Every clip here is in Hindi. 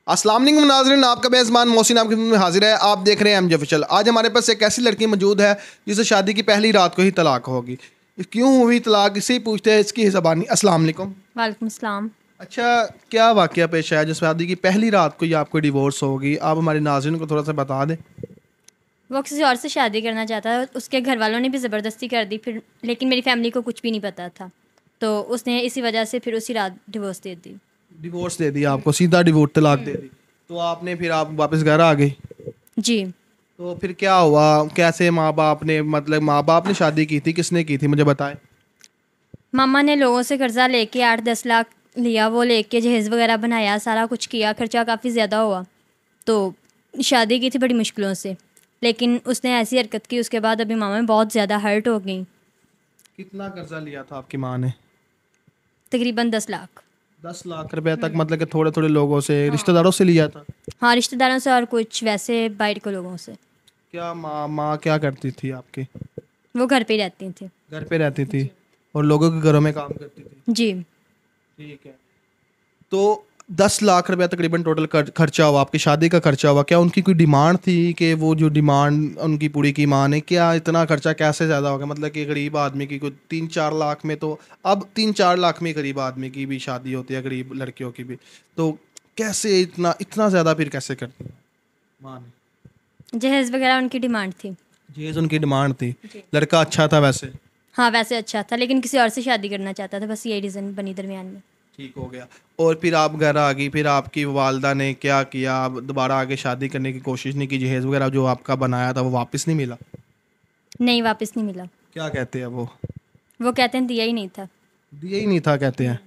अस्सलाम वालेकुम नाज़रीन, आपका मेज़बान मोहसिन आपकी खिदमत में हाजिर है। आप देख रहे हैं एमजे ऑफिशियल। आज हमारे पास एक ऐसी लड़की मौजूद है जिसे शादी की पहली रात को ही तलाक होगी। क्यों हुई तलाक, इसे ही पूछते हैं इसकी ज़बानी। अस्सलाम वालेकुम। वालेकुम सलाम। अच्छा, क्या वाक़या पेश आया जो शादी की पहली रात को ही आपको डिवोर्स होगी? आप हमारे नाज़रीन को थोड़ा सा बता दें। वो किसी और से शादी करना चाहता था, उसके घर वालों ने भी ज़बरदस्ती कर दी फिर, लेकिन मेरी फैमिली को कुछ भी नहीं पता था, तो उसने इसी वजह से फिर उसी रात डिवोर्स दे दी। डिवोर्स दे दिया आपको, सीधा डिवोर्स तलाक दे दी। तो आपने फिर आप वापस घर आ गई। जी। तो फिर क्या हुआ, कैसे माँ बाप ने, मतलब माँ बाप ने शादी की थी, किसने की थी, मुझे बताएं। मामा ने लोगों से कर्जा लेके 8-10 लाख लिया, वो लेके जहेज़ वगैरह बनाया, सारा कुछ किया, खर्चा काफ़ी ज़्यादा हुआ, तो शादी की थी बड़ी मुश्किलों से, लेकिन उसने ऐसी हरकत की, उसके बाद अभी मामा में बहुत ज़्यादा हर्ट हो गई। कितना कर्जा लिया था आपकी माँ ने? तकरीबन 10 लाख। 10 लाख रुपए तक, मतलब कि थोड़े थोड़े लोगों से, रिश्तेदारों से लिया था? हाँ, रिश्तेदारों से और कुछ वैसे बाहर के लोगों से। क्या माँ माँ क्या करती थी आपकी? वो घर पे ही रहती थी। घर पे रहती थी और लोगों के घरों में काम करती थी? जी। ठीक है। तो 10 लाख रुपया तकरीबन टोटल खर्चा हुआ, आपकी शादी का खर्चा हुआ। क्या उनकी कोई डिमांड थी कि वो जो डिमांड उनकी पूरी की माँ ने, क्या इतना खर्चा कैसे ज़्यादा हो गया? मतलब कि गरीब आदमी की कोई 3-4 लाख में, तो अब 3-4 लाख में गरीब आदमी की भी शादी होती है, गरीब लड़कियों की भी। तो कैसे इतना इतना ज़्यादा फिर कैसे करती है माँ ने? जहेज़ वगैरह उनकी डिमांड थी। जहेज उनकी डिमांड थी। जी। लड़का अच्छा था वैसे? हाँ, वैसे अच्छा था, लेकिन किसी और से शादी करना चाहता था, बस यही रीज़न बनी दरमियान में। ठीक हो गया। और फिर आप घर आ गई, फिर आपकी वालदा ने क्या किया? आप दोबारा आगे शादी करने की कोशिश नहीं की? जहेज वगैरह जो आपका बनाया था वो वापस नहीं मिला? नहीं, वापस नहीं मिला। क्या कहते हैं वो? वो कहते हैं दिया ही नहीं था। दिया ही नहीं था कहते हैं?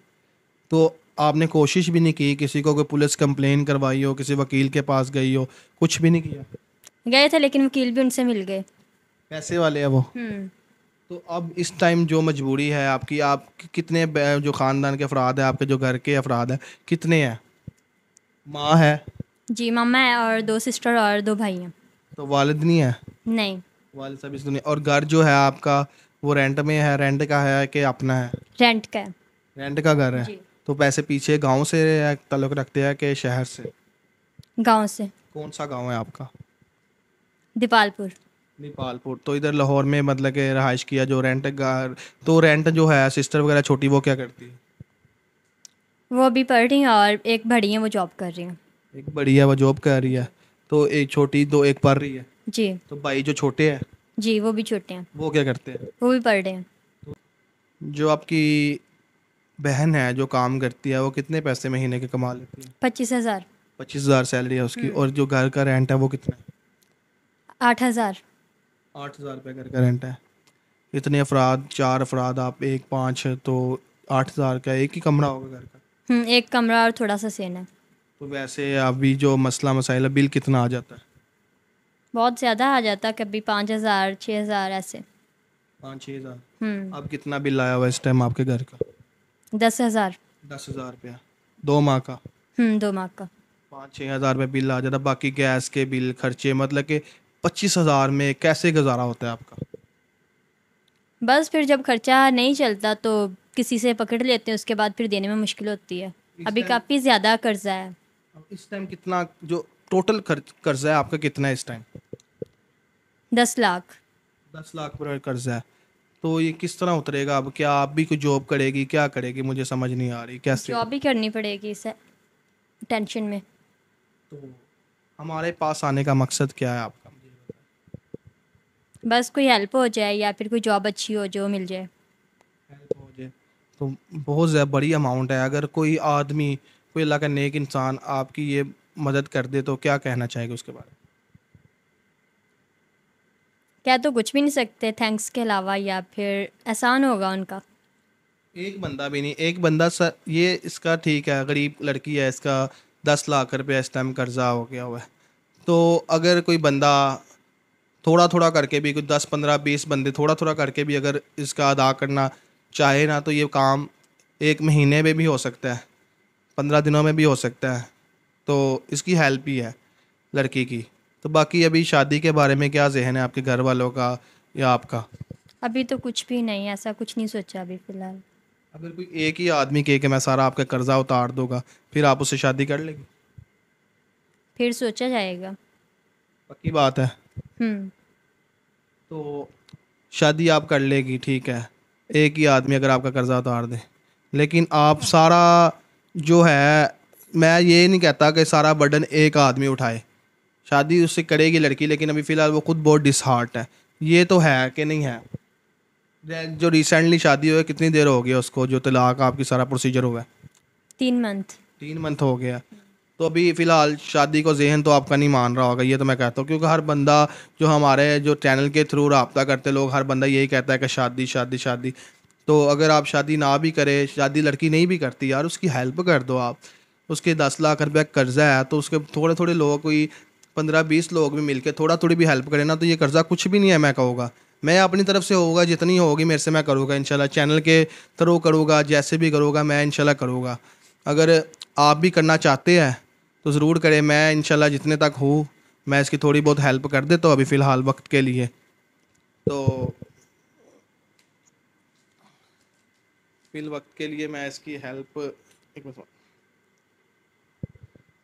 तो आपने कोशिश भी नहीं की, किसी को कोई पुलिस कंप्लेन करवाई हो, किसी वकील के पास गई हो, कुछ भी नहीं किया? गए थे, लेकिन वकील भी उनसे मिल गए। पैसे वाले हैं वो? तो अब इस टाइम जो मजबूरी है आपकी, आप कितने जो ख़ानदान के अफराद हैं, आपके जो घर के अफराद हैं, कितने हैं? माँ है? जी, मामा है और 2 सिस्टर और 2 भाई हैं। तो वालिद नहीं है? नहीं। वालिद साहब इस दुनिया। और घर जो है आपका, वो रेंट में है, रेंट का है कि अपना है? रेंट का है। रेंट का घर है। जी। तो पैसे पीछे गांव से ताल्लुक़ रखते हैं कि शहर से? गांव से। कौन सा गांव है आपका? दीपालपुर। नेपालपुर। तो इधर लाहौर में मतलब कि रहाइश किया जो रेंट घर। तो रेंट जो है, सिस्टर वगैरह छोटी, वो क्या करती है? वो अभी पढ़ रही हैं और एक बड़ी हैं, वो जॉब कर रही हैं। एक बड़ी है, वो जॉब कर रही है। तो एक छोटी, दो, एक पढ़ रही है। जी। तो भाई जो छोटे हैं, जी, वो भी छोटे हैं। वो क्या करते हैं? वो भी पढ़ रहे हैं। जो आपकी बहन है जो काम करती है, वो कितने पैसे महीने के कमा लेती है? 25,000। 25,000 सैलरी है उसकी। और जो घर का रेंट है वो कितना है? 8,000। 8,000 रुपये घर का रेंट है। इतने अफराद, 4 अफराद, आप एक पाँच, तो 8,000 का एक ही कमरा होगा घर का। एक कमरा और थोड़ा सा सेन है। तो वैसे अभी जो मसला मसाइल है, बिल कितना आ जाता है? बहुत ज़्यादा आ जाता, कभी 5,000 6,000 ऐसे। 5-6 हज़ार। हम्म। अब कितना बिल आया हुआ इस टाइम आपके घर का? 10,000। 10,000 रुपया 2 माह का? 2 माह का। 5-6 हज़ार रुपये बिल आ जाता। बाकी गैस के बिल, खर्चे, मतलब कि 25,000 में कैसे गुजारा होता है आपका? बस फिर जब खर्चा नहीं चलता तो किसी से पकड़ लेते हैं, उसके बाद फिर देने में मुश्किल होती है। इस अभी टाइम काफ़ी ज़्यादा कर्जा है। इस टाइम कितना जो टोटल कर्जा है आपका, कितना है इस टाइम? 10 लाख। 10 लाख रुपये कर्जा है। तो ये किस तरह उतरेगा? अब क्या आप भी कोई जॉब करेगी, क्या करेगी, मुझे समझ नहीं आ रही कैसे? जॉब भी करनी पड़ेगी इस टेंशन में। तो हमारे पास आने का मकसद क्या है आपका, मुझे बताएं। बस कोई हेल्प हो जाए या फिर कोई जॉब अच्छी हो जो मिल जाए। हेल्प हो जाए तो बहुत ज़्यादा बड़ी अमाउंट है। अगर कोई आदमी, कोई अल्लाह का नेक इंसान आपकी ये मदद कर दे, तो क्या कहना चाहेगा उसके बारे में? क्या तो कुछ भी नहीं सकते थैंक्स के अलावा, या फिर एहसान होगा उनका। एक बंदा भी नहीं, एक बंदा सर, ये इसका ठीक है, गरीब लड़की है, इसका 10 लाख रुपये इस टाइम कर्जा हो गया हुआ है। तो अगर कोई बंदा थोड़ा थोड़ा करके भी, कोई 10-15-20 बंदे थोड़ा थोड़ा करके भी अगर इसका अदा करना चाहे ना, तो ये काम 1 महीने में भी हो सकता है, 15 दिनों में भी हो सकता है। तो इसकी हेल्प ही है लड़की की। तो बाकी अभी शादी के बारे में क्या जहन है आपके घर वालों का या आपका? अभी तो कुछ भी नहीं, ऐसा कुछ नहीं सोचा अभी फ़िलहाल। अगर कोई एक ही आदमी कहे कि मैं सारा आपका कर्जा उतार दूंगा, फिर आप उससे शादी कर लेंगे? फिर सोचा जाएगा। पक्की बात है। हम्म। तो शादी आप कर लेगी, ठीक है, एक ही आदमी अगर आपका कर्जा उतार दे, लेकिन आप सारा जो है, मैं ये नहीं कहता कि सारा बर्डन एक आदमी उठाए। शादी उससे करेगी लड़की, लेकिन अभी फ़िलहाल वो खुद बहुत डिसहार्ट है। ये तो है कि नहीं है? जो रिसेंटली शादी हुई है, कितनी देर हो गई है उसको, जो तलाक आपकी सारा प्रोसीजर हुआ है? 3 मंथ। 3 मंथ हो गया। तो अभी फ़िलहाल शादी को जहन तो आपका नहीं मान रहा होगा, ये तो मैं कहता हूँ, क्योंकि हर बंदा जो हमारे जो चैनल के थ्रू रब्ता करते लोग, हर बंदा यही कहता है कि शादी शादी शादी। तो अगर आप शादी ना भी करें, शादी लड़की नहीं भी करती यार, उसकी हेल्प कर दो आप। उसके 10 लाख रुपया कर्जा है, तो उसके थोड़े थोड़े लोग, कोई 15-20 लोग भी मिलके थोड़ा थोड़ी भी हेल्प करें ना, तो ये कर्जा कुछ भी नहीं है। मैं कहूँगा, मैं अपनी तरफ से होगा, जितनी होगी मेरे से मैं करूँगा इंशाल्लाह, चैनल के थ्रू करूँगा, जैसे भी करूँगा मैं इंशाल्लाह करूँगा। अगर आप भी करना चाहते हैं तो ज़रूर करें, मैं इंशाल्लाह जितने तक हूँ मैं इसकी थोड़ी बहुत हेल्प कर देता हूँ अभी फ़िलहाल वक्त के लिए। तो फिल वक्त के लिए मैं इसकी हेल्प, एक मिनट,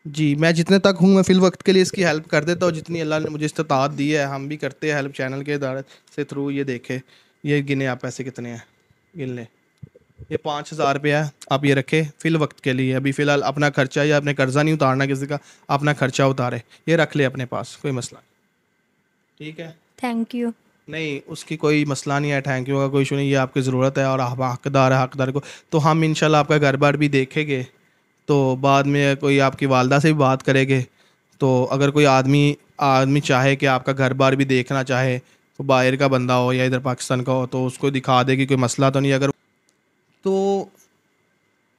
जी मैं जितने तक हूँ मैं फिल वक्त के लिए इसकी हेल्प कर देता हूँ, जितनी अल्लाह ने मुझे इस्तात दी है। हम भी करते हैं हेल्प चैनल के इदारे से थ्रू। ये देखे, ये गिने आप पैसे कितने हैं, गिन लें। ये 5,000 रुपया है, आप ये रखे फिल वक्त के लिए। अभी फ़िलहाल अपना खर्चा, या अपने कर्जा नहीं उतारना किसी का, अपना खर्चा उतारे, ये रख ले अपने पास, कोई मसला नहीं। ठीक है? Thank you. नहीं, उसकी कोई मसला नहीं है, थैंक यू का कोई इशू नहीं। ये आपकी ज़रूरत है और आप हकदार है, हकदार को तो हम इंशाल्लाह आपका घर बार भी देखेंगे। तो बाद में कोई आपकी वालदा से भी बात करेंगे। तो अगर कोई आदमी आदमी चाहे कि आपका घर बार भी देखना चाहे, तो बाहर का बंदा हो या इधर पाकिस्तान का हो, तो उसको दिखा दे कि कोई मसला तो नहीं। अगर तो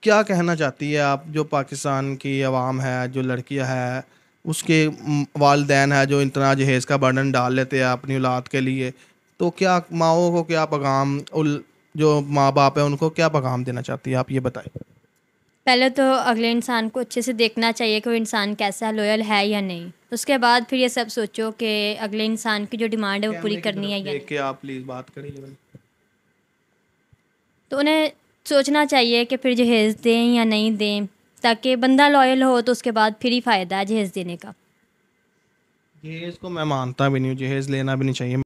क्या कहना चाहती है आप, जो पाकिस्तान की आवाम है, जो लड़कियां है, उसके वालदैन है जो इतना जहेज़ का बर्डन डाल लेते हैं अपनी औलाद के लिए, तो क्या माओ को क्या पैगाम, जो माँ बाप है उनको क्या पैगाम देना चाहती है, आप ये बताएं। पहले तो अगले इंसान को अच्छे से देखना चाहिए कि वो इंसान कैसा लॉयल है या नहीं। उसके बाद फिर ये सब सोचो कि अगले इंसान की जो डिमांड है वो पूरी कैमरे की करनी तरफ है या देख नहीं। के आप प्लीज़ बात करिए। तो उन्हें सोचना चाहिए कि फिर जहेज़ दें या नहीं दें, ताकि बंदा लॉयल हो तो उसके बाद फिर ही फ़ायदा है जहेज़ देने का। जहेज़ को मैं मानता भी नहीं हूँ, जहेज़ लेना भी नहीं चाहिए।